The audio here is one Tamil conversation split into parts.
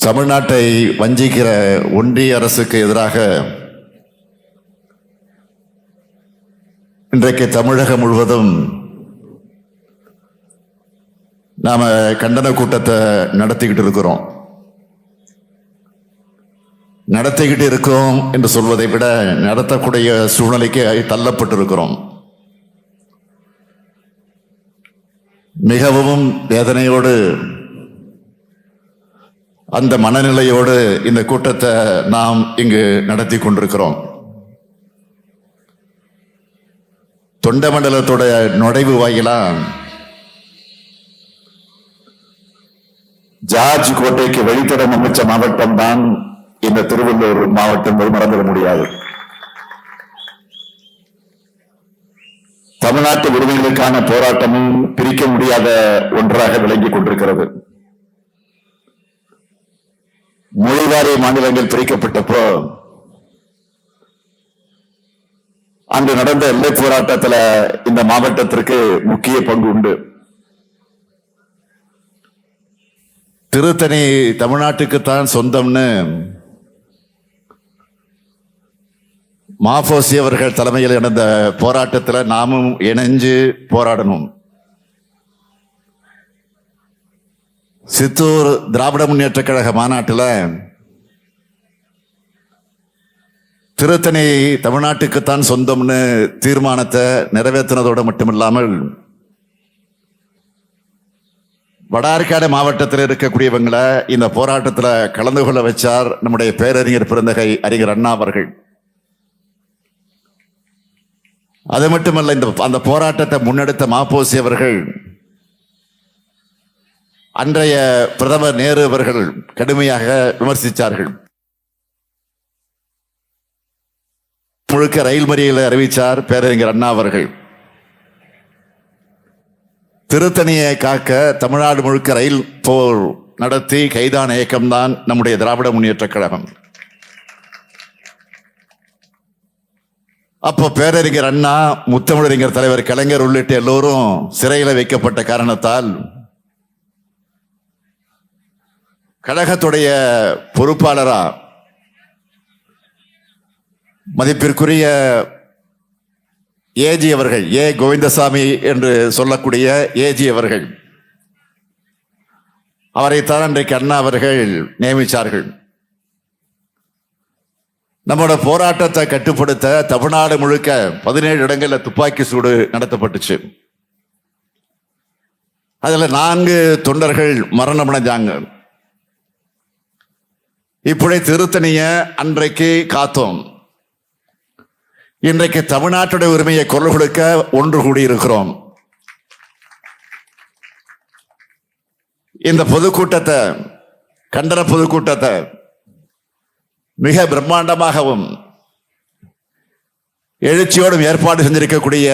தமிழ்நாட்டை வஞ்சிக்கிற ஒன்றிய அரசுக்கு எதிராக இன்றைக்கு தமிழகம் முழுவதும் நாம கண்டன கூட்டத்தை நடத்திக்கிட்டு இருக்கோம் என்று சொல்வதை விட நடத்தக்கூடிய சூழ்நிலைக்கு தள்ளப்பட்டிருக்கிறோம். மிகவும் வேதனையோடு அந்த மனநிலையோடு இந்த கூட்டத்தை நாம் இங்கு நடத்தி கொண்டிருக்கிறோம். தொண்டமண்டலத்தோட நுழைவு வாயிலா ஜார்ஜ் கோட்டைக்கு வழித்தடம் அமைச்ச மாவட்டம் தான் இந்த திருவள்ளூர் மாவட்டம். மறந்துவிட முடியாது. தமிழ்நாட்டு விடுதலைக்கான போராட்டமும் பிரிக்க முடியாத ஒன்றாக விளங்கிக் கொண்டிருக்கிறது. மொழிவாரிய மாநிலங்கள் பிரிக்கப்பட்டப்போ அங்கு நடந்த எல்லை போராட்டத்தில் இந்த மாவட்டத்திற்கு முக்கிய பங்கு உண்டு. திருத்தணி தமிழ்நாட்டுக்குத்தான் சொந்தம்னு மாஃபோசி அவர்கள் தலைமையில் நடந்த போராட்டத்தில் நாமும் இணைஞ்சு போராடணும். சித்தூர் திராவிட முன்னேற்ற கழக மாநாட்டில் திருத்தணி தமிழ்நாட்டுக்குத்தான் சொந்தம்னு தீர்மானத்தை நிறைவேற்றினதோடு மட்டுமில்லாமல் வடார்காடு மாவட்டத்தில் இருக்கக்கூடியவங்களை இந்த போராட்டத்தில் கலந்து கொள்ள வச்சார் நம்முடைய பேரறிஞர் பெருந்தகை அறிஞர் அண்ணா அவர்கள். அது மட்டுமல்ல, அந்த போராட்டத்தை முன்னெடுத்த மாப்போசி அவர்கள் அன்றைய பிரதமர் நேரு அவர்கள் கடுமையாக விமர்சித்தார்கள். முழுக்க ரயில் மறியலை அறிவித்தார் பேரறிஞர் அண்ணா அவர்கள். திருத்தணியை காக்க தமிழ்நாடு முழுக்க ரயில் போர் நடத்தி கைதான இயக்கம்தான் நம்முடைய திராவிட முன்னேற்ற கழகம். அப்போ பேரறிஞர் அண்ணா, முத்தமிழறிஞர் தலைவர் கலைஞர் உள்ளிட்ட எல்லோரும் சிறையில் வைக்கப்பட்ட காரணத்தால் கழகத்துடைய பொறுப்பாளரா மதிப்பிற்குரிய ஏஜி அவர்கள், ஏ கோவிந்தசாமி என்று சொல்லக்கூடிய ஏஜி அவர்கள், அவரைத்தான் அன்றைக்கு அண்ணா அவர்கள் நியமித்தார்கள். நம்மளோட போராட்டத்தை கட்டுப்படுத்த தமிழ்நாடு முழுக்க 17 இடங்களில் துப்பாக்கி சூடு நடத்தப்பட்டுச்சு. அதுல 4 தொண்டர்கள் மரணம் அடைஞ்சாங்க. இப்படி திருத்தணிய அன்றைக்கு காத்தோம். இன்றைக்கு தமிழ்நாட்டுடைய உரிமையை குரல் கொடுக்க ஒன்று கூடியிருக்கிறோம். இந்த பொதுக்கூட்டத்தை, கண்டன பொதுக்கூட்டத்தை மிக பிரம்மாண்டமாகவும் எழுச்சியோடும் ஏற்பாடு செஞ்சிருக்கக்கூடிய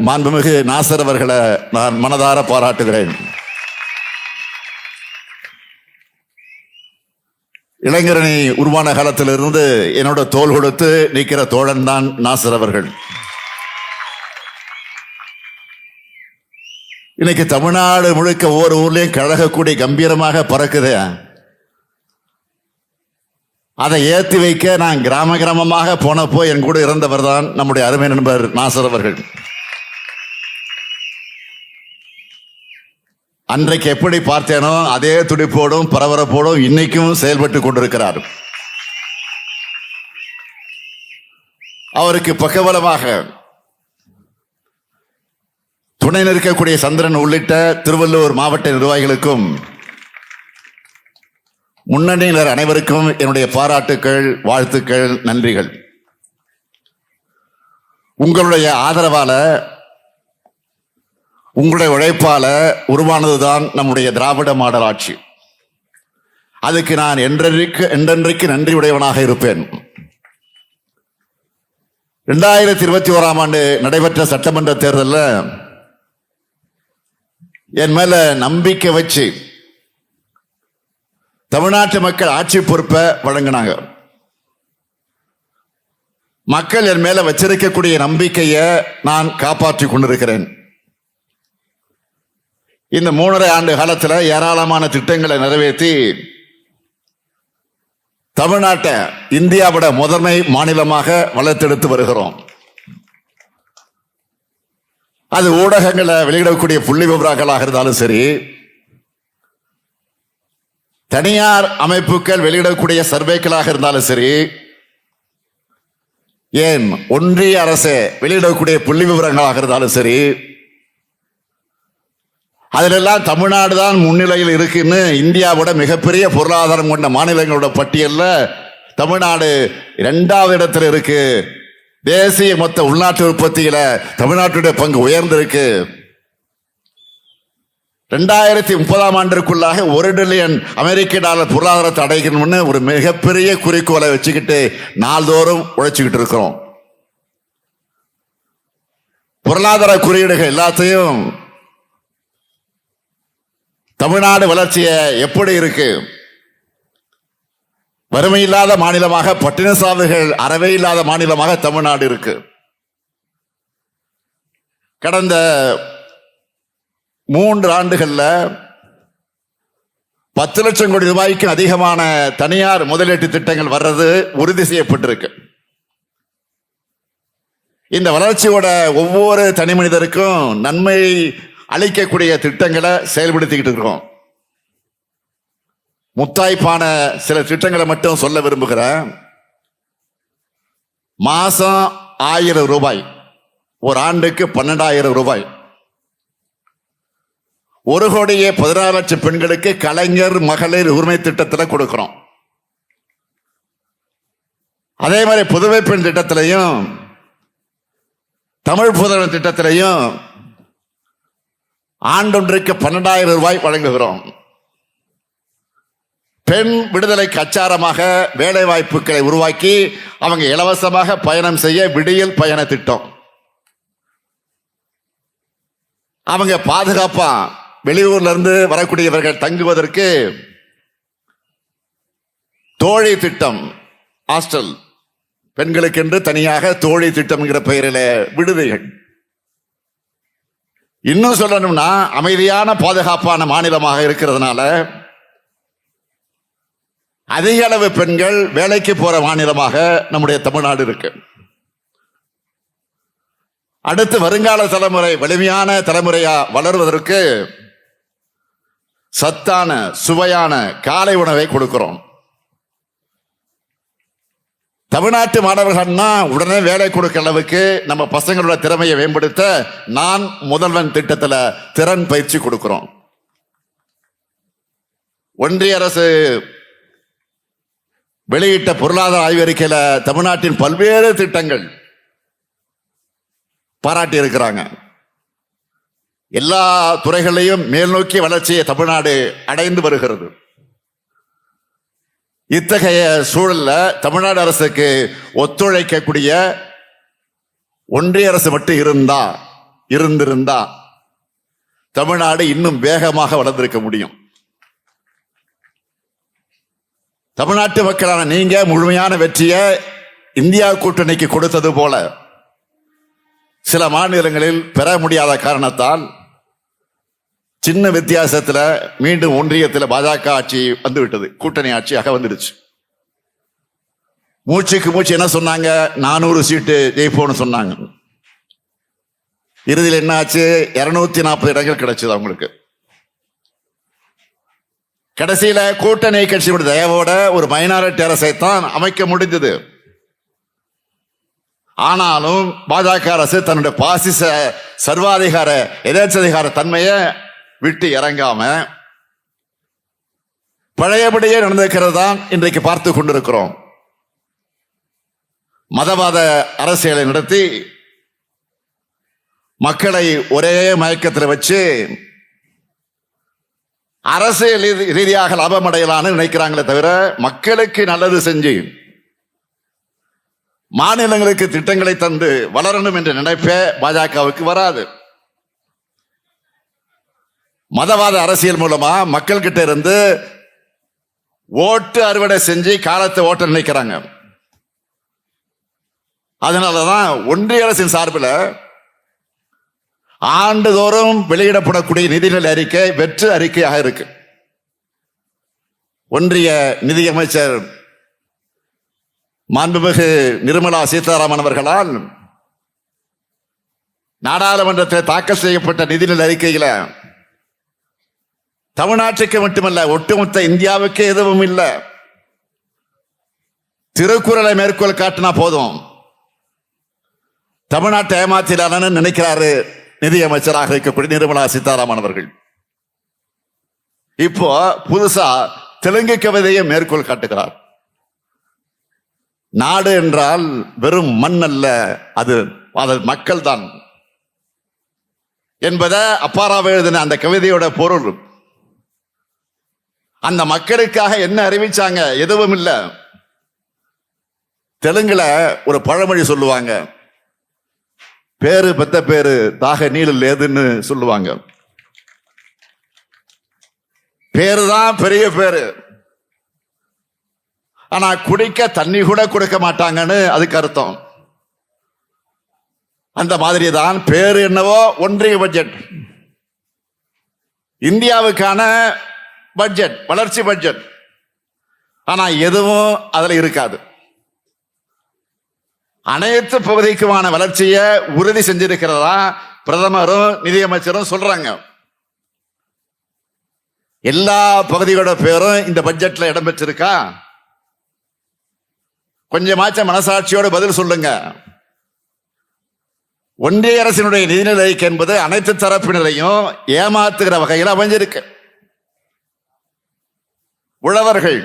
மாண்புமிகு நாசர் அவர்களை நான் மனதார பாராட்டுகிறேன். இளைஞரணி உருவான காலத்திலிருந்து என்னோட தோள் கொடுத்து நிற்கிற தோழன் தான் நாசர் அவர்கள். இன்னைக்கு தமிழ்நாடு முழுக்க ஒவ்வொரு ஊர்லயும் கழகக்கூடிய கம்பீரமாக பறக்குது. அதை ஏற்றி வைக்க நான் கிராம கிராமமாக போனப்போ என் கூட இருந்தவர் தான் நம்முடைய அருமை நண்பர் நாசர் அவர்கள். அன்றைக்கு எப்படி பார்த்தேனோ அதே துடிப்போடும் பரபரப்போடும் இன்னைக்கும் செயல்பட்டு கொண்டிருக்கிறார். அவருக்கு பக்கபலமாக துணை நிற்கக்கூடிய சந்திரன் உள்ளிட்ட திருவள்ளூர் மாவட்ட நிர்வாகிகளுக்கும் முன்னணியினர் அனைவருக்கும் என்னுடைய பாராட்டுக்கள், வாழ்த்துக்கள், நன்றிகள். உங்களுடைய ஆதரவால, உங்களுடைய உழைப்பால உருவானதுதான் நம்முடைய திராவிட மாடல் ஆட்சி. அதுக்கு நான் என்றென்றைக்கு நன்றி உடையவனாக இருப்பேன். 2021ஆம் ஆண்டு நடைபெற்ற சட்டமன்ற தேர்தலில் என் மேல நம்பிக்கை வச்சு தமிழ்நாட்டு மக்கள் ஆட்சி பொறுப்பை வழங்கினாங்க. மக்கள் என் மேல வச்சிருக்கக்கூடிய நம்பிக்கையை நான் காப்பாற்றி கொண்டிருக்கிறேன். இந்த 3.5 ஆண்டு காலத்தில் ஏராளமான திட்டங்களை நிறைவேற்றி தமிழ்நாட்டை இந்தியாவோட முதன்மை மாநிலமாக வளர்த்தெடுத்து வருகிறோம். அது ஊடகங்களை வெளியிடக்கூடிய புள்ளி விவரங்களாக இருந்தாலும் சரி, தனியார் அமைப்புகள் வெளியிடக்கூடிய சர்வேக்களாக இருந்தாலும் சரி, ஏன் ஒன்றிய அரசு வெளியிடக்கூடிய புள்ளி விவரங்களாக இருந்தாலும் சரி, அதிலெல்லாம் தமிழ்நாடு தான் முன்னிலையில் இருக்குன்னு இந்தியாவோட மிகப்பெரிய பொருளாதாரம் கொண்ட மாநிலங்களோட பட்டியலில் தமிழ்நாடு 2வது இடத்துல இருக்கு. தேசிய மொத்த உள்நாட்டு உற்பத்தியில தமிழ்நாட்டுடைய பங்கு உயர்ந்திருக்கு. 2030ஆம் ஆண்டிற்குள்ளாக $1 டிரில்லியன் பொருளாதாரத்தை அடைக்கணும்னு ஒரு மிகப்பெரிய குறிக்கோளை வச்சுக்கிட்டு நாள்தோறும் உழைச்சுக்கிட்டு இருக்கிறோம். பொருளாதார குறியீடுகள் எல்லாத்தையும் தமிழ்நாடு வளர்ச்சியை எப்படி இருக்கு? வறுமை இல்லாத மாநிலமாக, பட்டின சாவுகள் அறவே இல்லாத மாநிலமாக தமிழ்நாடு இருக்கு. கடந்த 3 ஆண்டுகள்ல 10 லட்சம் கோடி ரூபாய்க்கு அதிகமான தனியார் முதலீட்டு திட்டங்கள் வர்றது உறுதி செய்யப்பட்டிருக்கு. இந்த வளர்ச்சியோட ஒவ்வொரு தனி மனிதருக்கும் நன்மை அளிக்கக்கூடிய திட்டங்களை செயல்படுத்திக்கிட்டு இருக்கோம். முத்தாய்ப்பான சில திட்டங்களை மட்டும் சொல்ல விரும்புகிறேன். மாசம் 1000 ரூபாய், ஒரு ஆண்டுக்கு 12,000 ரூபாய். 1,16,00,000 பெண்களுக்கு கலைஞர் மகளிர் உரிமை திட்டத்தில் கொடுக்கிறோம். அதே மாதிரி புதுவை பெண் திட்டத்திலையும் தமிழ் புதல்வன் திட்டத்திலையும் ஆண்டொன்றுக்கு 12,000 ரூபாய் வழங்குகிறோம். பெண் விடுதலைக்கு அச்சாரமாக வேலை வாய்ப்புகளை உருவாக்கி அவங்க இலவசமாக பயணம் செய்ய விடியல் பயண திட்டம். அவங்க பாதுகாப்பா வெளியூர்ல இருந்து வரக்கூடியவர்கள் தங்குவதற்கு தோழி திட்டம், ஹாஸ்டல், பெண்களுக்கு என்று தனியாக தோழி திட்டம் என்கிற பெயரில் விடுதிகள். இன்னும் சொல்லணும்னா அமைதியான பாதுகாப்பான மாநிலமாக இருக்கிறதுனால அதிக அளவு பெண்கள் வேலைக்கு போற மாநிலமாக நம்முடைய தமிழ்நாடு இருக்கு. அடுத்து வருங்கால தலைமுறை வலிமையான தலைமுறையா வளர்வதற்கு சத்தான சுவையான காலை உணவை கொடுக்கிறோம். தமிழ்நாட்டு மாணவர்கள்னா உடனே வேலை கொடுக்க அளவுக்கு நம்ம பசங்களோட திறமையை மேம்படுத்த நான் முதல்வன் திட்டத்தில் திறன் பயிற்சி கொடுக்கிறோம். ஒன்றிய அரசு வெளியிட்ட பொருளாதார ஆய்வறிக்கையில தமிழ்நாட்டின் பல்வேறு திட்டங்கள் பாராட்டி இருக்கிறாங்க. எல்லா துறைகளையும் மேல் நோக்கிய வளர்ச்சியை தமிழ்நாடு அடைந்து வருகிறது. இத்தகைய சூழல்ல தமிழ்நாடு அரசுக்கு ஒத்துழைக்கக்கூடிய ஒன்றிய அரசு மட்டும் இருந்திருந்தா தமிழ்நாடு இன்னும் வேகமாக வளர்ந்திருக்க முடியும். தமிழ்நாட்டு மக்களான நீங்க முழுமையான வெற்றியை இந்தியா கூட்டணிக்கு கொடுத்தது போல சில மாநிலங்களில் பெற முடியாத காரணத்தால் சின்ன வித்தியாசத்தில் மீண்டும் ஒன்றியத்தில் பாஜக ஆட்சி வந்துவிட்டது, கூட்டணி ஆட்சியாக வந்துடுச்சு. மூச்சுக்கு மூச்சு என்ன சொன்னாங்க, 400 சீட்டு ஜெயிப்போம்னு சொன்னாங்க. இறுதியில் என்ன ஆச்சு, 240 இடங்கள் கிடைச்சது அவங்களுக்கு. கடைசியில கூட்டணி கட்சியோட தயவோட ஒரு மைனாரிட்டி அரசை தான் அமைக்க முடிந்தது. ஆனாலும் பாஜக அரசு தன்னுடைய பாசிச சர்வாதிகார எதேச்சதிகார தன்மையை விட்டு இறங்காம பழையபடியே நடந்திருக்கிறது தான் இன்றைக்கு பார்த்து கொண்டிருக்கிறோம். மதவாத அரசியலை நடத்தி மக்களை ஒரே மயக்கத்தில் வச்சு அரசியல் ரீதியாக லாபம் அடையலான்னு நினைக்கிறாங்களே தவிர மக்களுக்கு நல்லது செஞ்சு மாநிலங்களுக்கு திட்டங்களை தந்து வளரணும் என்ற நினைப்பே பாஜகவுக்கு வராது. மதவாத அரசியல் மூலமா மக்கள் கிட்ட இருந்து ஓட்டு அறுவடை செஞ்சு காலத்தை ஓட்ட நினைக்கிறாங்க. அதனாலதான் ஒன்றிய அரசின் சார்பில் ஆண்டுதோறும் வெளியிடப்படக்கூடிய நிதிநிலை அறிக்கை வெற்று அறிக்கையாக இருக்கு. ஒன்றிய நிதியமைச்சர் மாண்புமிகு நிர்மலா சீதாராமன் அவர்களால் நாடாளுமன்றத்தில் தாக்கல் செய்யப்பட்ட நிதிநிலை அறிக்கையில தமிழ்நாட்டுக்கு மட்டுமல்ல ஒட்டுமொத்த இந்தியாவுக்கு எதுவும் இல்லை. திருக்குறளை மேற்கோள் காட்டினா போதும், தமிழ்நாட்டை ஏமாத்தினான்னு நினைக்கிறாரு நிதியமைச்சராக இருக்கக்கூடிய நிர்மலா சீதாராமன் அவர்கள். இப்போ புதுசா தெலுங்கு கவிதையை மேற்கோள் காட்டுகிறார். நாடு என்றால் வெறும் மண் அல்ல, அது மக்கள் தான் என்பதை அப்பாராவை எழுதின அந்த கவிதையோட பொருள். அந்த மக்களுக்காக என்ன அறிவிச்சாங்க? எதுவும் இல்லை. தெலுங்குல ஒரு பழமொழி சொல்லுவாங்க, பேரு பெத்த பேரு தாக நீழல் ஏதுன்னு சொல்லுவாங்க. பேருதான் பெரிய பேரு, ஆனா குடிக்க தண்ணி கூட கொடுக்க மாட்டாங்கன்னு அதுக்கு அர்த்தம். அந்த மாதிரி தான் பேரு என்னவோ ஒன்றிய பட்ஜெட், இந்தியாவுக்கான பட்ஜெட், வளர்ச்சி பட்ஜெட், ஆனா எதுவும் அதுல இருக்காது. அனைத்து பகுதிக்குமான வளர்ச்சியை உறுதி செஞ்சிருக்கிறதா பிரதமரும் நிதியமைச்சரும் சொல்றாங்க. எல்லா பகுதிகளோட பேரும் இந்த பட்ஜெட்ல இடம்பெற்றிருக்கா? கொஞ்சமாச்ச மனசாட்சியோடு பதில் சொல்லுங்க. ஒன்றிய அரசினுடைய நிதிநிலை அறிக்கை என்பது அனைத்து தரப்பினரையும் ஏமாத்துகிற வகையில் அமைஞ்சிருக்கு. உழவர்கள்,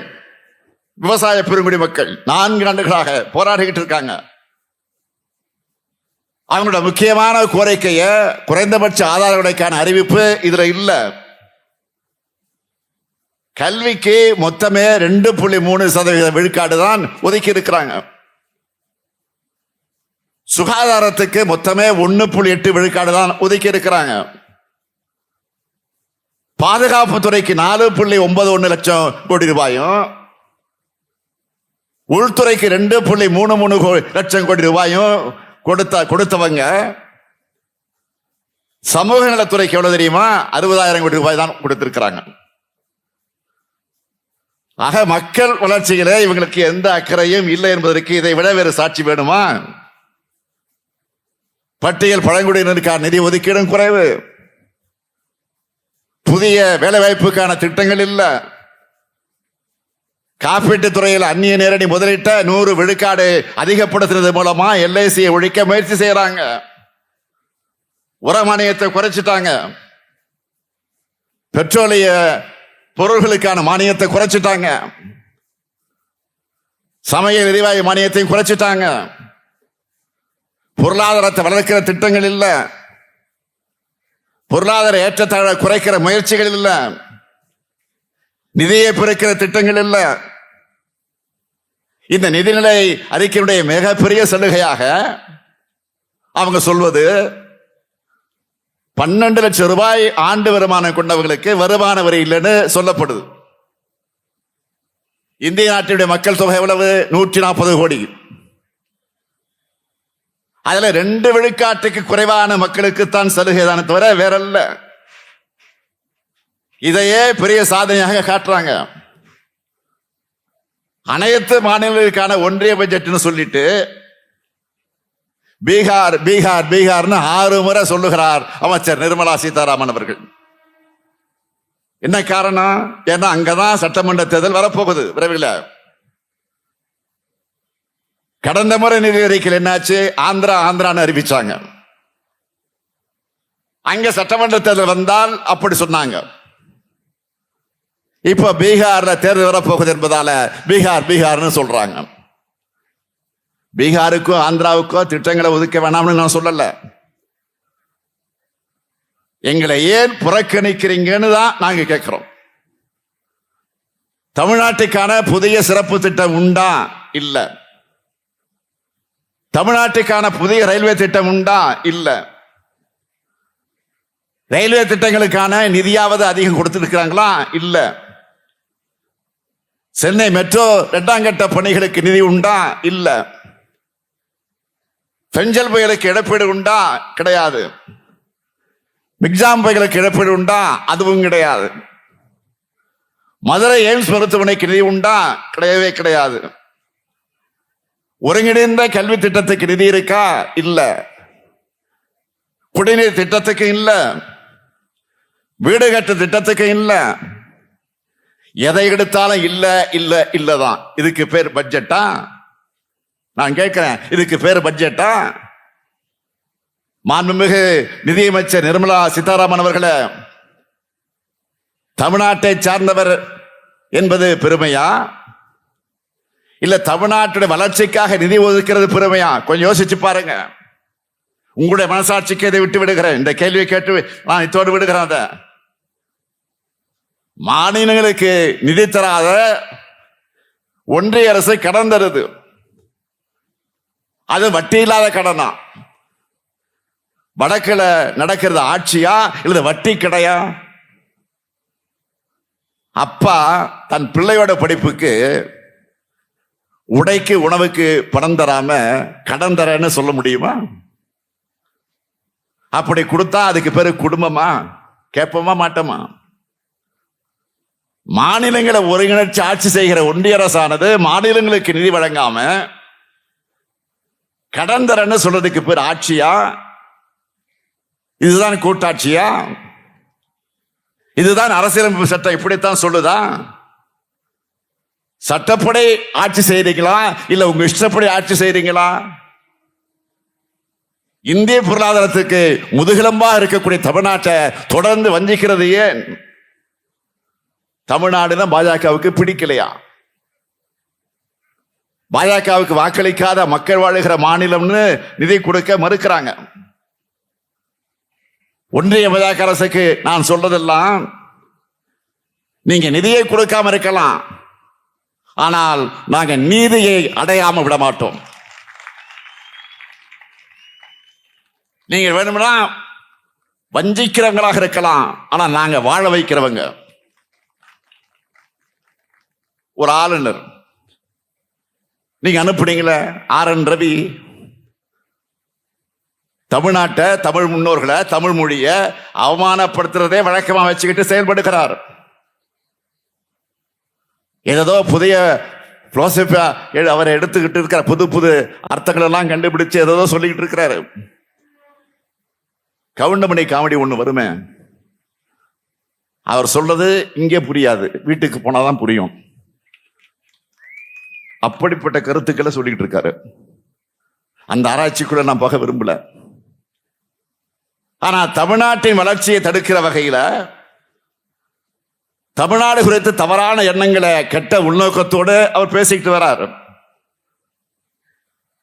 விவசாய பெருங்குடி மக்கள் 4 ஆண்டுகளாக போராடிக்கிட்டு இருக்காங்க. அவங்களோட முக்கியமான கோரிக்கைய குறைந்தபட்ச ஆதார விலைக்கான அறிவிப்பு இதுல இல்ல. கல்விக்கு மொத்தமே 2.3% விழுக்காடு தான் ஒதுக்கி இருக்கிறாங்க. சுகாதாரத்துக்கு மொத்தமே 1.8 விழுக்காடு தான் ஒதுக்கி இருக்கிறாங்க. பாதுகாப்பு துறைக்கு 4.91 லட்சம் கோடி ரூபாயும், உள்துறைக்கு 2.33 லட்சம் கோடி ரூபாயும் கொடுத்தவங்க சமூக நலத்துறைக்கு எவ்வளவு தெரியுமா? 60,000 கோடி ரூபாய் தான் கொடுத்திருக்கிறாங்க. ஆக மக்கள் வளர்ச்சியிலே இவங்களுக்கு எந்த அக்கறையும் இல்லை என்பதற்கு இதை விட வேறு சாட்சி வேணுமா? பட்டியல் பழங்குடியினருக்கான நிதி ஒதுக்கீடும் குறைவு, புதிய வேலை வாய்ப்புக்கான திட்டங்கள் இல்ல, காப்பீட்டு துறையில் அந்நிய நேரடி முதலீட்டை 100 விழுக்காடு அதிகப்படுத்துறது மூலமா எல்ஐசியை ஒழிக்க முயற்சி செய்யறாங்க. உர மானியத்தை குறைச்சிட்டாங்க, பெட்ரோலிய பொருள்களுக்கான மானியத்தை குறைச்சிட்டாங்க, சமையல் எரிவாயு மானியத்தையும் குறைச்சிட்டாங்க. பொருளாதாரத்தை வளர்க்கிற திட்டங்கள் இல்ல, பொருளாதார ஏற்றத்தாழ குறைக்கிற முயற்சிகள் இல்ல, நிதியை பெருக்கிற திட்டங்கள் இல்ல. இந்த நிதிநிலை அறிக்கையுடைய மிகப்பெரிய சலுகையாக அவங்க சொல்வது 12 லட்சம் ரூபாய் ஆண்டு வருமானம் கொண்டவர்களுக்கு வருமான வரி இல்லைன்னு சொல்லப்படுது. இந்திய நாட்டினுடைய மக்கள் தொகை எவ்வளவு? 140 கோடி. அதுல 2 விழுக்காட்டுக்கு குறைவான மக்களுக்குத்தான் சலுகை தானே தவிர வேறல்ல. இதையே பெரிய சாதனையாக காட்டுறாங்க. அனைத்து மாநிலங்களுக்கான ஒன்றிய பட்ஜெட்னு சொல்லிட்டு பீகார் பீகார் பீகார்னு 6 முறை சொல்லுகிறார் அமைச்சர் நிர்மலா சீதாராமன் அவர்கள். என்ன காரணம்? ஏன்னா அங்கதான் சட்டமன்ற தேர்தல் வரப்போகுது விரைவில். கடந்த முறை நிதி அறிக்கையில் என்னாச்சு? ஆந்திரான்னு அறிவிச்சாங்க. அங்க சட்டமன்ற தேர்தல் வந்தால் அப்படி சொன்னாங்க. இப்ப பீகார்ல தேர்தல் வரப்போகுது என்பதால பீகார்னு சொல்றாங்க. பீகாருக்கோ ஆந்திராவுக்கோ திட்டங்களை ஒதுக்க வேணாம்னு நான் சொல்லல. எங்களை ஏன் புறக்கணிக்கிறீங்கன்னு தான் நாங்க கேட்கிறோம். தமிழ்நாட்டுக்கான புதிய சிறப்பு திட்டம் உண்டா? இல்ல. தமிழ்நாட்டுக்கான புதிய ரயில்வே திட்டம் உண்டா? இல்ல. ரயில்வே திட்டங்களுக்கான நிதியாவது அதிகம் கொடுத்திருக்கிறாங்களா? இல்ல. சென்னை மெட்ரோ 2ஆம் கட்ட பணிகளுக்கு நிதி உண்டா? இல்ல. பெஞ்சல் புயலுக்கு இழப்பீடு உண்டா? கிடையாது. மிக்ஜாம் புயலுக்கு இழப்பீடு உண்டா? அதுவும் கிடையாது. மதுரை எய்ம்ஸ் மருத்துவமனைக்கு நிதி உண்டா? கிடையவே கிடையாது. ஒருங்கிணைந்த கல்வி திட்டத்துக்கு நிதி இருக்கா? இல்ல. குடிநீர் திட்டத்துக்கு இல்ல, வீடு கட்டு திட்டத்துக்கு இல்ல. எதை எடுத்தாலும் இல்ல இல்ல இல்லதான். இதுக்கு பேர் பட்ஜெட்டா? நான் கேட்கிறேன், இதுக்கு பேர் பட்ஜெட்டா? மாண்புமிகு நிதியமைச்சர் நிர்மலா சீதாராமன் அவர்களே, தமிழ்நாட்டை சார்ந்தவர் என்பது பெருமையா, இல்ல தமிழ்நாட்டுடைய வளர்ச்சிக்காக நிதி ஒதுக்கிறது பெருமையா? கொஞ்சம் யோசிச்சு பாருங்க. உங்களுடைய மனசாட்சிக்கு இதை விட்டு விடுகிறேன். இந்த கேள்வியை கேட்டு நான் இத்தோடு விடுகிறேன். அத மாநிலங்களுக்கு நிதி தராத ஒன்றிய அரசு கடன் தருது. அது வட்டி இல்லாத கடனா? வடக்குல நடக்கிறது ஆட்சியா இல்ல வட்டி கிடையா? அப்பா தன் பிள்ளையோட படிப்புக்கு உடைக்கு உணவுக்கு பணம் தராம கடன் தரேன்னு சொல்ல முடியுமா? அப்படி கொடுத்தா அதுக்கு பேரு குடும்பமா? கேட்போமா மாட்டோமா? மாநிலங்களை ஒருங்கிணைச்சு ஆட்சி செய்கிற ஒன்றிய அரசானது மாநிலங்களுக்கு நிதி வழங்காம கடன் தரேன்னு சொல்றதுக்கு பேர் ஆட்சியா? இதுதான் கூட்டாட்சியா? இதுதான் அரசியலமைப்பு சட்டம் இப்படித்தான் சொல்லுதா? சட்டப்படி ஆட்சி செய்றீங்களா இல்ல உங்க இஷ்டப்படி ஆட்சி செய்றீங்களா? இந்திய பொருளாதாரத்துக்கு முதுகெலும்பா இருக்கக்கூடிய தமிழ்நாட்டை தொடர்ந்து வஞ்சிக்கிறது ஏன்? தமிழ்நாடுதான் பாஜகவுக்கு பிடிக்கலையா? பாஜகவுக்கு வாக்களிக்காத மக்கள் வாழுகிற மாநிலம்னு நிதி கொடுக்க மறுக்கிறாங்க. ஒன்றிய பாஜக அரசுக்கு நான் சொல்றதெல்லாம், நீங்க நிதியை கொடுக்காம இருக்கலாம், ஆனால் நாங்க நீதியை அடையாம விட மாட்டோம். நீங்க வேணும்னா வஞ்சிக்கிறவங்களாக இருக்கலாம், ஆனா நாங்க வாழ வைக்கிறவங்க. ஒரு ஆளுநர் நீங்க அனுப்புனீங்களே, RN ரவி, தமிழ்நாட்டை, தமிழ் முன்னோர்களை, தமிழ் மொழிய அவமானப்படுத்துறதே வழக்கமா வச்சுக்கிட்டு செயல்படுகிறார். ஏதோ புதிய அவரை எடுத்துக்கிட்டு இருக்கிற புது புது அர்த்தங்கள் எல்லாம் கண்டுபிடிச்சு ஏதோ சொல்லிக்கிட்டு இருக்கிறாரு. கவுண்டமணி காமெடி ஒண்ணு வருமே, அவர் சொல்றது இங்கே புரியாது, வீட்டுக்கு போனாதான் புரியும். அப்படிப்பட்ட கருத்துக்களை சொல்லிட்டு இருக்காரு. அந்த ஆராய்ச்சிக்குள்ள நான் போக விரும்பல. ஆனா தமிழ்நாட்டின் வளர்ச்சியை தடுக்கிற வகையில தமிழ்நாடு குறித்து தவறான எண்ணங்களை, கெட்ட உள்நோக்கத்தோடு அவர் பேசிக்கிட்டு வரார்.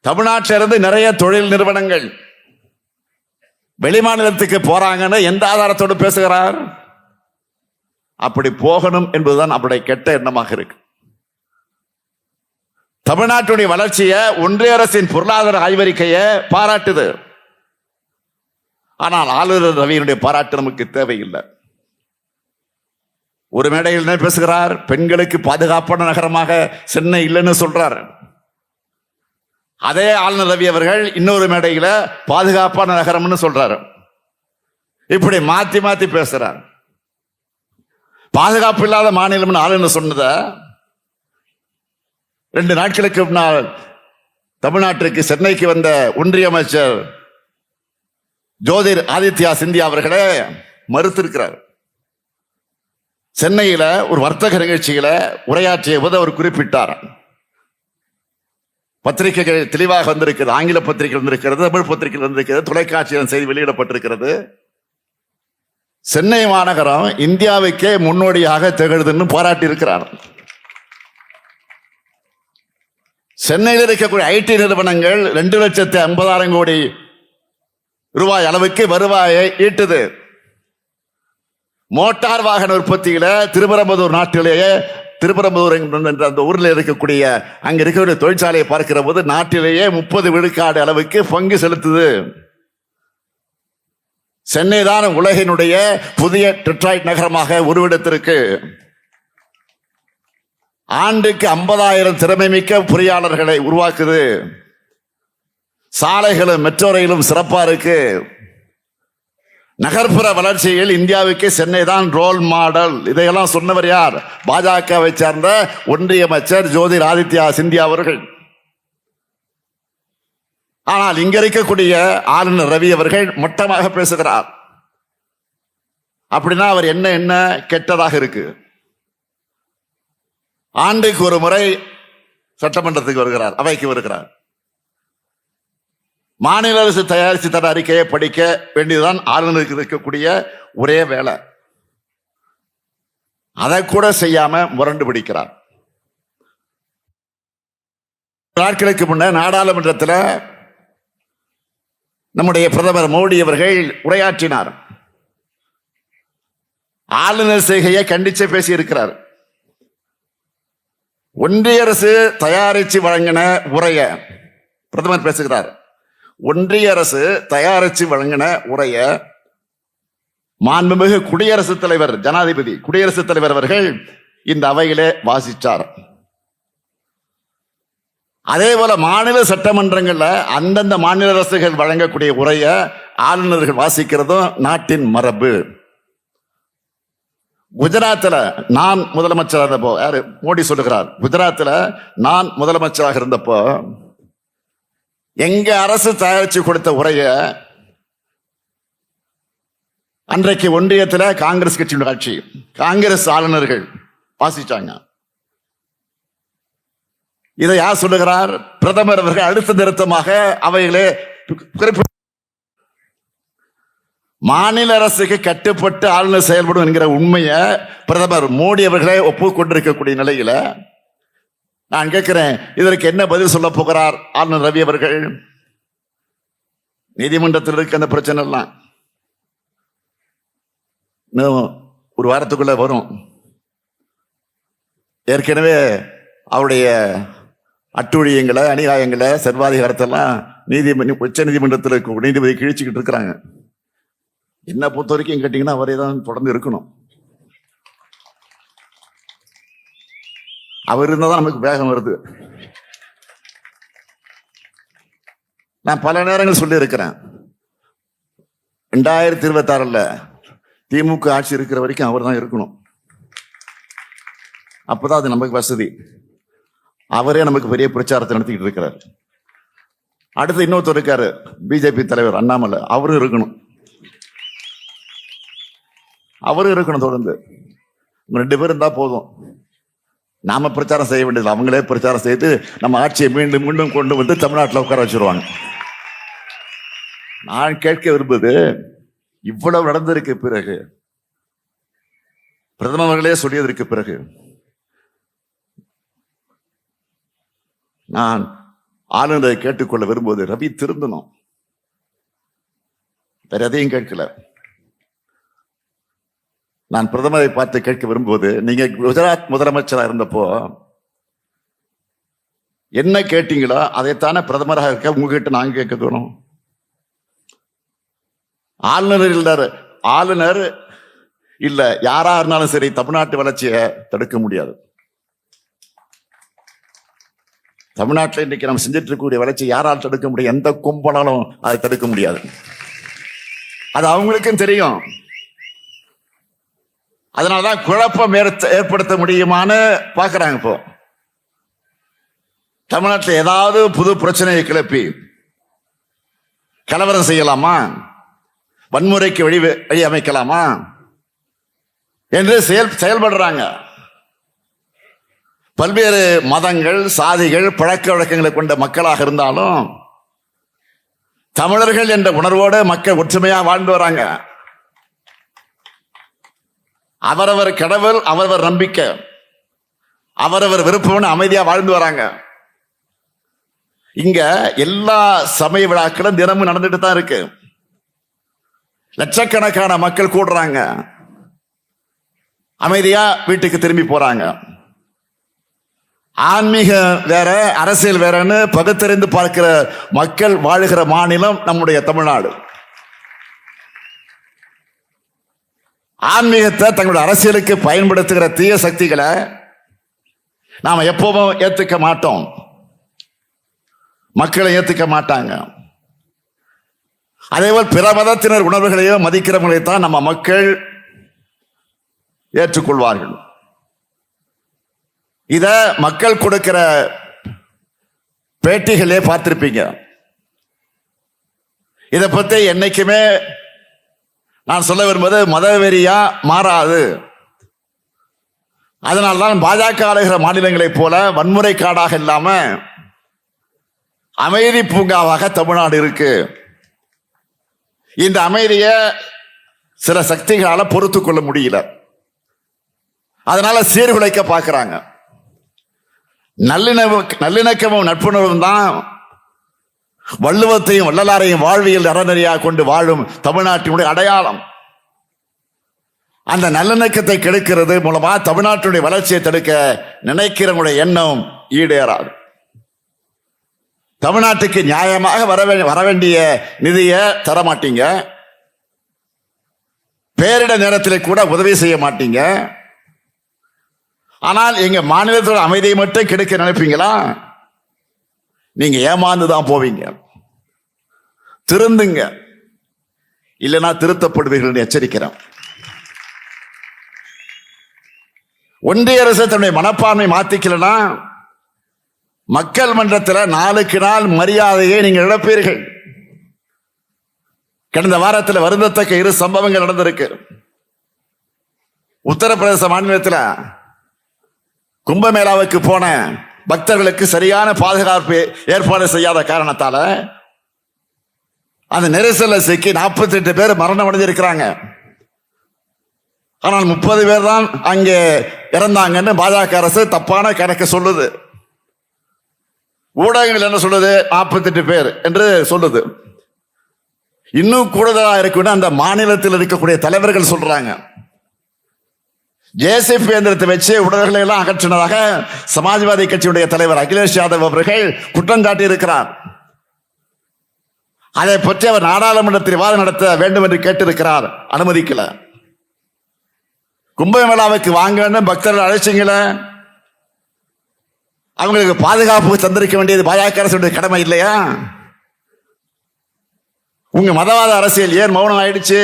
தமிழ்நாட்டிலிருந்து நிறைய தொழில் நிறுவனங்கள் வெளிமாநிலத்துக்கு போறாங்கன்னு எந்த ஆதாரத்தோடு பேசுகிறார்? அப்படி போகணும் என்பதுதான் அவருடைய கெட்ட எண்ணமாக இருக்கு. தமிழ்நாட்டுடைய வளர்ச்சியை ஒன்றிய அரசின் பொருளாதார ஆய்வறிக்கையை பாராட்டுது. ஆனால் ஆளுநர் ரவியினுடைய பாராட்டு நமக்கு தேவையில்லை. ஒரு மேடையில் என்ன பேசுகிறார்? பெண்களுக்கு பாதுகாப்பான நகரமாக சென்னை இல்லைன்னு சொல்றார். அதே ஆளுநர் ரவி அவர்கள் இன்னொரு மேடையில பாதுகாப்பான நகரம்னு சொல்றாரு. இப்படி மாத்தி மாத்தி பேசுறார். பாதுகாப்பு இல்லாத மாநிலம் ஆளுநர் சொன்னத 2 நாட்களுக்கு முன்னால் தமிழ்நாட்டிற்கு சென்னைக்கு வந்த ஒன்றிய அமைச்சர் ஜோதிர் ஆதித்யா சிந்தியா அவர்களே மறுத்திருக்கிறார். சென்னையில ஒரு வர்த்தக நிகழ்ச்சியில உரையாற்றிய போது அவர் குறிப்பிட்டார். பத்திரிகைகள் தெளிவாக வந்திருக்கிறது, ஆங்கில பத்திரிகை வந்திருக்கிறது, தமிழ் பத்திரிகை வந்திருக்கிறது, தொலைக்காட்சியில் செய்தி வெளியிடப்பட்டிருக்கிறது. சென்னை மாநகரம் இந்தியாவுக்கே முன்னோடியாக திகழ்துன்னு பாராட்டி இருக்கிறார். சென்னையில் இருக்கக்கூடிய ஐடி நிறுவனங்கள் 2,50,000 கோடி ரூபாய் அளவுக்கு வருவாயை ஈட்டுது. மோட்டார் வாகன உற்பத்தியில திருப்பரம்பதூர் நாட்டிலேயே, திருப்பரம்பதூர் என்ற அந்த ஊரில் இருக்கக்கூடிய அங்க இருக்கக்கூடிய தொழிற்சாலையை பார்க்கிற போது நாட்டிலேயே 30 விழுக்காடு அளவுக்கு பங்கு செலுத்துது. சென்னை தான் உலகினுடைய புதிய டெட்ராய்ட் நகரமாக உருவெடுத்திருக்கு. ஆண்டுக்கு 50,000 திறமை மிக்க பொறியாளர்களை உருவாக்குது. சாலைகளும் மெட்ரோ ரயிலும் சிறப்பா இருக்கு. நகர்ப்புற வளர்ச்சியில் இந்தியாவுக்கு சென்னை தான் ரோல் மாடல். இதையெல்லாம் சொன்னவர் யார்? பாஜகவை சார்ந்த ஒன்றிய அமைச்சர் ஜோதிர் ஆதித்யா சிந்தியா அவர்கள். ஆனால் இங்க இருக்கக்கூடிய ஆளுநர் ரவி அவர்கள் மட்டமாக பேசுகிறார். அப்படின்னா அவர் என்ன என்ன கெட்டதாக இருக்கு? ஆண்டுக்கு ஒரு முறை சட்டமன்றத்துக்கு வருகிறார், அவைக்கு வருகிறார். மாநில அரசு தயாரித்து தர அறிக்கையை படிக்க வேண்டியதுதான் ஆளுநருக்கு இருக்கக்கூடிய ஒரே வேலை. அதை கூட செய்யாம முரண்டு பிடிக்கிறார். நாட்களுக்கு முன்ன நாடாளுமன்றத்தில் நம்முடைய பிரதமர் மோடி அவர்கள் உரையாற்றினார். ஆளுநர் செய்கையை கண்டிச்சு பேசி இருக்கிறார். ஒன்றிய அரசு தயாரித்து வழங்கின உரைய பிரதமர் பேசுகிறார். ஒன்றிய அரசு தயாரித்து வழங்கின உரைய மாண்புமிகு குடியரசுத் தலைவர், ஜனாதிபதி குடியரசுத் தலைவர் அவர்கள் இந்த அவையிலே வாசித்தார். அதே போல மாநில சட்டமன்றங்கள்ல அந்தந்த மாநில அரசுகள் வழங்கக்கூடிய உரைய ஆளுநர்கள் வாசிக்கிறதும் நாட்டின் மரபு. குஜராத்தில் நான் முதலமைச்சராக இருந்தப்போ, யாரு மோடி சொல்லுகிறார், குஜராத்தில் நான் முதலமைச்சராக இருந்தப்போ எங்க அரசு தயாரிச்சு கொடுத்த உரைய அன்றைக்கு ஒன்றியத்தில் காங்கிரஸ் கட்சியின் ஆட்சி, காங்கிரஸ் ஆளுநர்கள் வாசிச்சாங்க. இதை யார் சொல்லுகிறார்? பிரதமர் அவர்கள் அழுத்த நிறுத்தமாக அவைகளே குறிப்பிட்ட மாநில அரசுக்கு கட்டுப்பட்டு ஆளுநர் செயல்படும் என்கிற உண்மையை பிரதமர் மோடி அவர்களே ஒப்புக்கொண்டிருக்கக்கூடிய நிலையில நான் கேட்கிறேன், இதற்கு என்ன பதில் சொல்ல போகிறார் ஆளுநர் ரவி அவர்கள்? நீதிமன்றத்தில் இருக்க அந்த பிரச்சனை எல்லாம் இன்னும் ஒரு வாரத்துக்குள்ள வரும். ஏற்கனவே அவருடைய அட்டுழியங்களை, அநியாயங்களை, சர்வாதிகாரத்தெல்லாம் உச்ச நீதிமன்றத்தில் நீதிபதி கிழிச்சுக்கிட்டு இருக்கிறாங்க. என்ன பொறுத்த வரைக்கும் கேட்டீங்கன்னா அவரே தான் தொடர்ந்து இருக்கணும். அவர் இருந்தால் தான் நமக்கு வேகம் வருது. நான் பல நேரங்கள் சொல்லி இருக்கிறேன், 2026 திமுக ஆட்சி இருக்கிற வரைக்கும் அவர் தான் இருக்கணும். அப்பதான் அது நமக்கு வசதி. அவரே நமக்கு பெரிய பிரச்சாரத்தை நடத்திக்கிட்டு இருக்கிறார். அடுத்து இன்னொருத்தர் இருக்காரு, பிஜேபி தலைவர் அண்ணாமலை, அவரும் இருக்கணும். அவரும் இருக்கணும் தொடர்ந்து. 2 பேர் இருந்தா போதும். நாம பிரச்சாரம் செய்ய வேண்டியது, அவங்களே பிரச்சாரம் செய்து நம்ம ஆட்சியை மீண்டும் மீண்டும் கொண்டு வந்து தமிழ்நாட்டில் உட்கார வச்சிருவாங்க. நான் கேட்க விரும்புவது, இவ்வளவு நடந்திருக்கு பிறகு, பிரதமர்களே சொல்லியதற்கு பிறகு, நான் ஆளுநரை கேட்டுக்கொள்ள விரும்புவது, ரவி திருந்தணும், வேற எதையும் கேட்கல. நான் பிரதமரை பார்த்து கேட்க விரும்புவது, நீங்க குஜராத் முதலமைச்சராக இருந்தப்போ என்ன கேட்டீங்களோ அதைத்தானே பிரதமராக இருக்க உங்ககிட்ட நாங்க கேட்க தோணும். ஆளுநர் இல்ல யாரா இருந்தாலும் சரி தமிழ்நாட்டு வளர்ச்சியை தடுக்க முடியாது. தமிழ்நாட்டில் இன்னைக்கு நம்ம செஞ்சிட்டு இருக்கக்கூடிய வளர்ச்சி யாரால் தடுக்க முடியும்? எந்த கும்பலாலும் அதை தடுக்க முடியாது. அது அவங்களுக்கும் தெரியும். அதனாலதான் குழப்பம் ஏற்படுத்த முடியுமான்னு பாக்குறாங்க. இப்போ தமிழ்நாட்டில் ஏதாவது புது பிரச்சனையை கிளப்பி கலவரம் செய்யலாமா, வன்முறைக்கு வழி அமைக்கலாமா என்று செயல்படுறாங்க. பல்வேறு மதங்கள், சாதிகள், பழக்க வழக்கங்களை கொண்ட மக்களாக இருந்தாலும் தமிழர்கள் என்ற உணர்வோடு மக்கள் ஒற்றுமையா வாழ்ந்து வராங்க. அவரவர் கடவுள், அவரவர் நம்பிக்கை, அவரவர் விருப்பம்னு அமைதியா வாழ்ந்து வராங்க. இங்க எல்லா சமய விழாக்களும் தினமும் நடந்துட்டு தான் இருக்கு. லட்சக்கணக்கான மக்கள் கூடுறாங்க, அமைதியா வீட்டுக்கு திரும்பி போறாங்க. ஆன்மீக வேற, அரசியல் வேறன்னு பகுத்தறிந்து பார்க்கிற மக்கள் வாழுகிற மாநிலம் நம்முடைய தமிழ்நாடு. ஆன்மீகத்தை தங்களுடைய அரசியலுக்கு பயன்படுத்துகிற தீய சக்திகளை நாம எப்பவும் ஏத்துக்க மாட்டோம், மக்களை ஏத்துக்க மாட்டாங்க. அதேபோல் பிற மதத்தினர் உணர்வுகளையோ மதிக்கிறவங்களைத்தான் நம்ம மக்கள் ஏற்றுக்கொள்வார்கள். இத மக்கள் கொடுக்கிற பேட்டிகளே பார்த்திருப்பீங்க. இதை பத்தி என்னைக்குமே நான் சொல்ல விரும்புவது மதவெறியா மாறாது. அதனால்தான் பாஜக ஆளுகிற மாநிலங்களைப் போல வன்முறை காடாக இல்லாம அமைதி பூங்காவாக தமிழ்நாடு இருக்கு. இந்த அமைதிய சில சக்திகளால பொறுத்து கொள்ள முடியல. அதனால சீர்குலைக்க பார்க்கிறாங்க. நல்லிணக்கமும் நட்புணர்வும் தான் வள்ளுவத்தையும் வள்ளலாரையும் வாழ்வியல் அறநெறியாக கொண்டு வாழும் தமிழ்நாட்டினுடைய அடையாளம். அந்த நல்லிணக்கத்தை கெடுக்கிறது மூலமா தமிழ்நாட்டுடைய வளர்ச்சியை தடுக்க நினைக்கிறவங்களுடைய எண்ணம் ஈடேறாது. தமிழ்நாட்டுக்கு நியாயமாக வர வேண்டிய நிதியை தரமாட்டீங்க, பேரிட நேரத்தில் கூட உதவி செய்ய மாட்டீங்க. ஆனால் எங்க மாநிலத்தோட அமைதியை மட்டும் கெடுக்க நினைப்பீங்களா? நீங்க ஏமாந்துதான் போவீங்க. திருந்துங்க, இல்லைன்னா திருத்தப்படுவீர்கள் எச்சரிக்கிறேன். ஒன்றிய அரசு தன்னுடைய மனப்பான்மை மாத்திக்கலனா மக்கள் மன்றத்தில் நாளுக்கு நாள் மரியாதையை நீங்கள் இழப்பீர்கள். கடந்த வாரத்தில் வருந்தத்தக்க 2 சம்பவங்கள் நடந்திருக்கு. உத்தரப்பிரதேச மாநிலத்தில் கும்பமேளாவுக்கு போன பக்தர்களுக்கு சரியான பாதுகாப்பு ஏற்பாடு செய்யாத காரணத்தால அந்த நெரிசல்ல சிக்கி 48 பேர் மரணம் அடைஞ்சிருக்கிறாங்க. ஆனால் 30 பேர் தான் அங்கே இறந்தாங்கன்னு பாஜக அரசு தப்பான கணக்கு சொல்லுது. ஊடகங்கள் என்ன சொல்லுது? 48 பேர் என்று சொல்லுது. இன்னும் கூடுதலாக இருக்குன்னு அந்த மாநிலத்தில் இருக்கக்கூடிய தலைவர்கள் சொல்றாங்க. ஜேசிபி இயந்திரத்தை வச்சு உடல்களை எல்லாம் அகற்றினதாக சமாஜ்வாதி கட்சியுடைய தலைவர் அகிலேஷ் யாதவ் அவர்கள் குற்றம் சாட்டி இருக்கிறார். அதை பற்றி அவர் நாடாளுமன்றத்தில் விவாதம் நடத்த வேண்டும் என்று கேட்டிருக்கிறார். அனுமதிக்கல. கும்பமேளாவுக்கு வாங்கன்னு பக்தர்கள் அழைச்சிங்கள, அவங்களுக்கு பாதுகாப்பு தந்திருக்க வேண்டியது பாஜக அரசுடைய கடமை இல்லையா? உங்க மதவாத அரசியல் ஏன் மௌனம் ஆயிடுச்சு?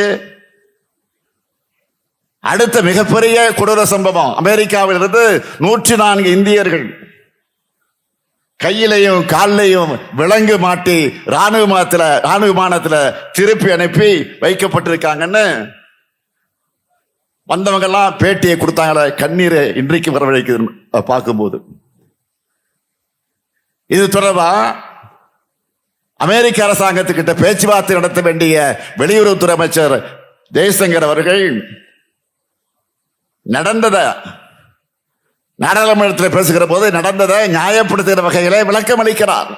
அடுத்த மிகப்பெரிய கொடூர சம்பவம், அமெரிக்காவில் இருந்து 104 இந்தியர்கள் கையிலையும் காலிலையும் விலங்கு மாட்டி ராணுவ விமானத்துல திருப்பி அனுப்பி வைக்கப்பட்டிருக்காங்கன்னு வந்தவங்க எல்லாம் பேட்டியை கொடுத்தாங்களே, கண்ணீரை இன்றைக்கு வரவழைக்குது பார்க்கும்போது. இது தொடர்பா அமெரிக்க அரசாங்கத்துக்கிட்ட பேச்சுவார்த்தை நடத்த வேண்டிய வெளியுறவுத்துறை அமைச்சர் ஜெய்சங்கர் அவர்கள் நடந்ததை நாடாளுமன்றத்தில் பேசுகிற போது நடந்ததை நியாயப்படுத்துகிற வகையிலே விளக்கம் அளிக்கிறார்.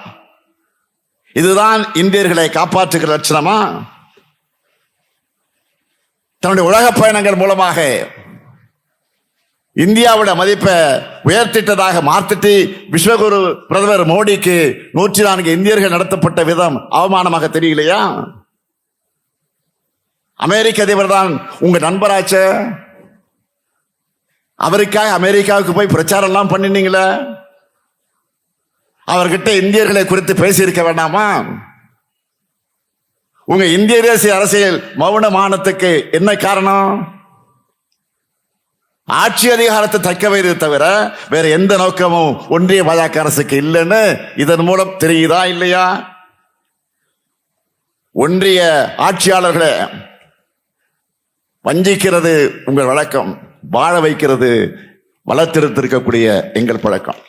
இதுதான் இந்தியர்களை காப்பாற்றுகிற லட்சணமா? தன்னுடைய உலக பயணங்கள் மூலமாக இந்தியாவோட மதிப்பை உயர்த்திட்டதாக மாற்றிட்டு விஸ்வகுரு பிரதமர் மோடிக்கு 104 இந்தியர்கள் நடத்தப்பட்ட விதம் அவமானமாக தெரியலையா? அமெரிக்க அதிபர் தான் உங்க நண்பராச்ச, அவருக்காக அமெரிக்காவுக்கு போய் பிரச்சாரம் எல்லாம் பண்ணினீங்களே, அவர்கிட்ட இந்தியர்களை குறித்து பேசியிருக்க வேண்டாமா? உங்க இந்திய தேசிய அரசியல் மௌனமானத்துக்கு என்ன காரணம்? ஆட்சி அதிகாரத்தை தக்க வைத்து தவிர வேற எந்த நோக்கமும் ஒன்றிய பாஜக அரசுக்கு இல்லைன்னு இதன் மூலம் தெரியுதா இல்லையா? ஒன்றிய ஆட்சியாளர்களை வஞ்சிக்கிறது உங்கள் வழக்கம், வாழ வைக்கிறது வளர்த்திருத்திருக்கக்கூடிய எங்கள் பழக்கம்.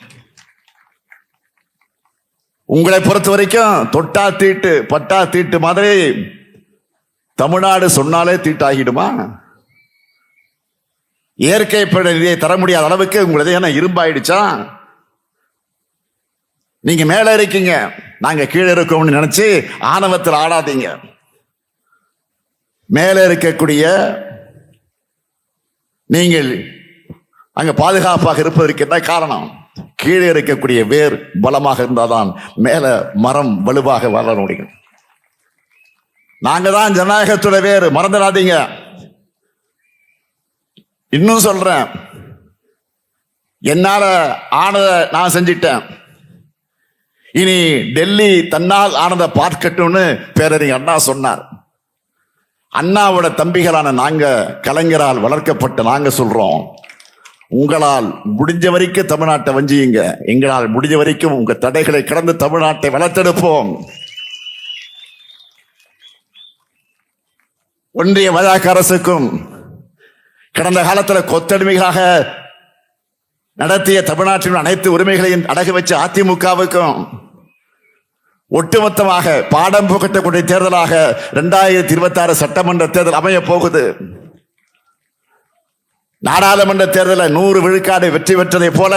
உங்களை பொறுத்த வரைக்கும் தொட்டா தீட்டு பட்டா தீட்டு மாதிரி தமிழ்நாடு சொன்னாலே தீட்டாகிடுமா? இயற்கை பேரிடர் நிதியை தர முடியாத அளவுக்கு உங்களது என்ன இரும்பாயிடுச்சா? நீங்க மேல இருக்கீங்க, நாங்க கீழே இருக்கோம்னு நினைச்சு ஆணவத்தில் ஆடாதீங்க. மேல இருக்கக்கூடிய நீங்கள் அங்க பாதுகாப்பாக இருப்பதற்கு என்ன காரணம்? கீழே இருக்கக்கூடிய வேர் பலமாக இருந்தால்தான் மேல மரம் வலுவாக வளர முடியும். நாங்க தான் ஜனநாயகத்தோட வேறு, மறந்துடாதீங்க. இன்னும் சொல்றேன், என்னால ஆனதை நான் செஞ்சிட்டேன், இனி டெல்லி தன்னால் ஆனதை பார்க்கட்டும்னு பேரறிஞர் அண்ணா சொன்னார். அண்ணாவோட தம்பிகளான நாங்க, கலைஞரால் வளர்க்கப்பட்ட நாங்க சொல்றோம், உங்களால் முடிஞ்ச வரைக்கும் தமிழ்நாட்டை வஞ்சியுங்க, எங்களால் முடிஞ்ச வரைக்கும் உங்க தடைகளை கடந்து தமிழ்நாட்டை வளர்த்தெடுப்போம். ஒன்றிய பாஜக அரசுக்கும் கடந்த காலத்தில் கொத்தடிமைகளாக நடத்திய தமிழ்நாட்டின் அனைத்து உரிமைகளையும் அடகு வச்ச அதிமுகவுக்கும் ஒட்டுமொத்தமாக பாடம் புகட்டக்கூடிய தேர்தலாக 2026 சட்டமன்ற தேர்தல் அமைய போகுது. நாடாளுமன்ற தேர்தலில் 100 விழுக்காடு வெற்றி பெற்றதை போல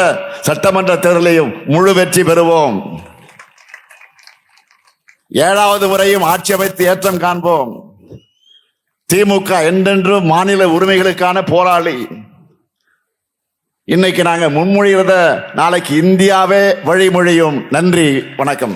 சட்டமன்ற தேர்தலையும் முழு வெற்றி பெறுவோம். 7வது முறையும் ஆட்சி அமைத்து ஏற்றம் காண்போம். திமுக என்றென்றும் மாநில உரிமைகளுக்கான போராளி. இன்னைக்கு நாங்க முன்மொழிகிறத நாளைக்கு இந்தியாவே வழிமொழியும். நன்றி, வணக்கம்.